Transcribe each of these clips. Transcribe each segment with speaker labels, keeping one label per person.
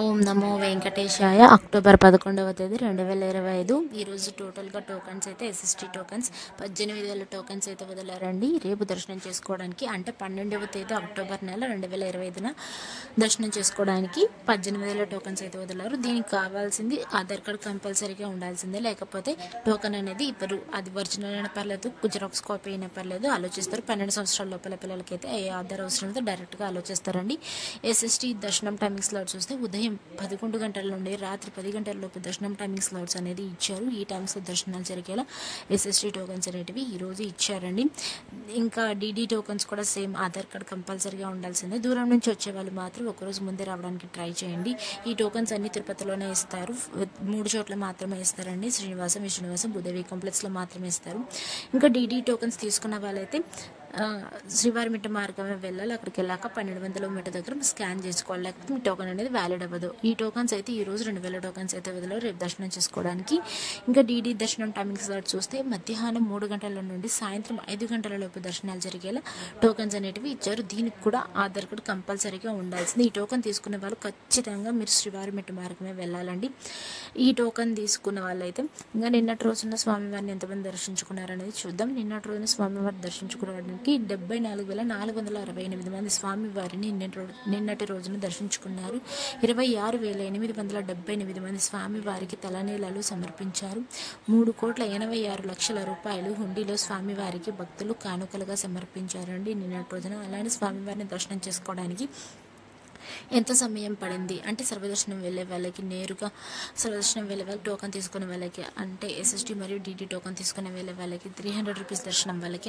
Speaker 1: ఓం నమో వెంకటేశాయ. October 11వ తేదీ 2025. ఈరోజు టోటల్గా టోకన్స్ అయితే ఎస్ఎస్టీ టోకన్స్ 18,000 టోకన్స్ అయితే వదిలారండి రేపు దర్శనం చేసుకోవడానికి. అంటే 12వ తేదీ అక్టోబర్ నెల 2025న దర్శనం చేసుకోవడానికి 18,000 టోకన్స్ అయితే వదిలారు. దీనికి కావాల్సింది ఆధార్ కార్డ్ కంపల్సరీగా ఉండాల్సిందే, లేకపోతే టోకన్ అనేది ఇవ్వరు. అది ఒరిజినల్ అయినా పర్లేదు, జిరాక్స్ కాపీ అయినా పర్లేదు, ఆలోచిస్తారు. 12 సంవత్సరాల లోపల పిల్లలకైతే ఏ ఆధార్ అవసరం అయితే డైరెక్ట్గా ఆలోచిస్తారండి. ఎస్ఎస్టీ దర్శనం టైమింగ్ స్లాట్ చూస్తే ఉదయం 11 గంటల నుండి రాత్రి 10 గంటల లోపు దర్శనం టైమింగ్ స్లాట్స్ అనేది ఇచ్చారు. ఈ టైమ్స్లో దర్శనాలు జరిగేలా ఎస్ఎస్టీ టోకన్స్ అనేటివి ఈరోజు ఇచ్చారండి. ఇంకా డీడీ టోకన్స్ కూడా సేమ్, ఆధార్ కార్డ్ కంపల్సరీగా ఉండాల్సిందే. దూరం నుంచి వచ్చే వాళ్ళు మాత్రం ఒకరోజు ముందే రావడానికి ట్రై చేయండి. ఈ టోకన్స్ అన్ని తిరుపతిలోనే ఇస్తారు. 3 చోట్ల మాత్రమే ఇస్తారండి. శ్రీనివాసం, విష్ణునివాసం, భూదేవి కాంప్లెక్స్లో మాత్రమే ఇస్తారు. ఇంకా డీడీ టోకన్స్ తీసుకున్న వాళ్ళైతే శ్రీవారిమిట్ట మార్గమే వెళ్ళాలి. అక్కడికి వెళ్ళాక 1200 మీటర్ దగ్గర స్కాన్ చేసుకోవాలి, లేకపోతే మీ టోకన్ అనేది వ్యాలిడ్ అవ్వదు. ఈ టోకన్స్ అయితే ఈరోజు 2000 టోకన్స్ అయితే వదిలేరు రేపు దర్శనం చేసుకోవడానికి. ఇంకా డీడీ దర్శనం టైమింగ్ స్లాట్ చూస్తే మధ్యాహ్నం 3 గంటల నుండి సాయంత్రం 5 గంటల లోపు దర్శనాలు జరిగేలా టోకన్స్ అనేటివి ఇచ్చారు. దీనికి కూడా ఆధార్ కార్డ్ కంపల్సరీగా ఉండాల్సింది. ఈ టోకన్ తీసుకునే వాళ్ళు ఖచ్చితంగా మీరు శ్రీవారిమిట్ట మార్గమే వెళ్ళాలండి. ఈ టోకన్ తీసుకున్న వాళ్ళైతే ఇంకా నిన్నటి రోజున స్వామివారిని ఎంతమంది దర్శించుకున్నారనేది చూద్దాం. నిన్నటి రోజున స్వామివారిని దర్శించుకోవడానికి 74,468 మంది స్వామివారిని నిన్నటి రోజున దర్శించుకున్నారు. 26,878 మంది స్వామివారికి తలనీలాలు సమర్పించారు. 3,86,00,000 రూపాయలు హుండీలో స్వామివారికి భక్తులు కానుకలుగా సమర్పించారండి నిన్నటి రోజున. అలానే స్వామివారిని దర్శనం చేసుకోవడానికి ఎంత సమయం పడింది అంటే, సర్వదర్శనం వెళ్ళే వాళ్ళకి, నేరుగా సర్వదర్శనం వెళ్ళే వాళ్ళకి, టోకన్ తీసుకునే వాళ్ళకి, అంటే ఎస్ఎస్టీ మరియు డీటీ టోకన్ తీసుకునే వెళ్ళే వాళ్ళకి 300 రూపీస్ దర్శనం వాళ్ళకి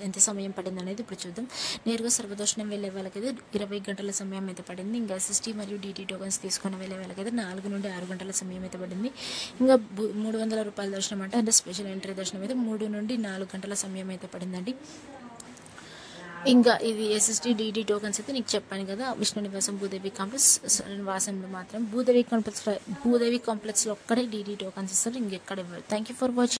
Speaker 1: ఎంత సమయం పడింది అనేది ఇప్పుడు చూద్దాం. నేరుగా సర్వదర్శనం వెళ్ళే వాళ్ళకైతే 20 గంటల సమయం అయితే పడింది. ఇంకా ఎస్ఎస్టీ మరియు డీటీ టోకన్స్ తీసుకుని వెళ్ళే వాళ్ళకైతే 4 నుండి 6 గంటల సమయం అయితే పడింది. ఇంకా 300 రూపాయల దర్శనం అంటే స్పెషల్ ఎంట్రీ దర్శనం అయితే 3 నుండి 4 గంటల సమయం అయితే పడిందండి. ఇంకా ఇది ఎస్ఎస్టీ డీడీ టోకన్స్ అయితే నీకు చెప్పాను కదా, విష్ణు నివాసం, భూదేవి కాంప్లెక్స్ నివాసంలో మాత్రం భూదేవి కాంప్లెక్స్లో ఒక్కడే డీడీ టోకన్స్ ఇస్తారు, ఇంకెక్కడ ఇవ్వరు. Thank you for watching.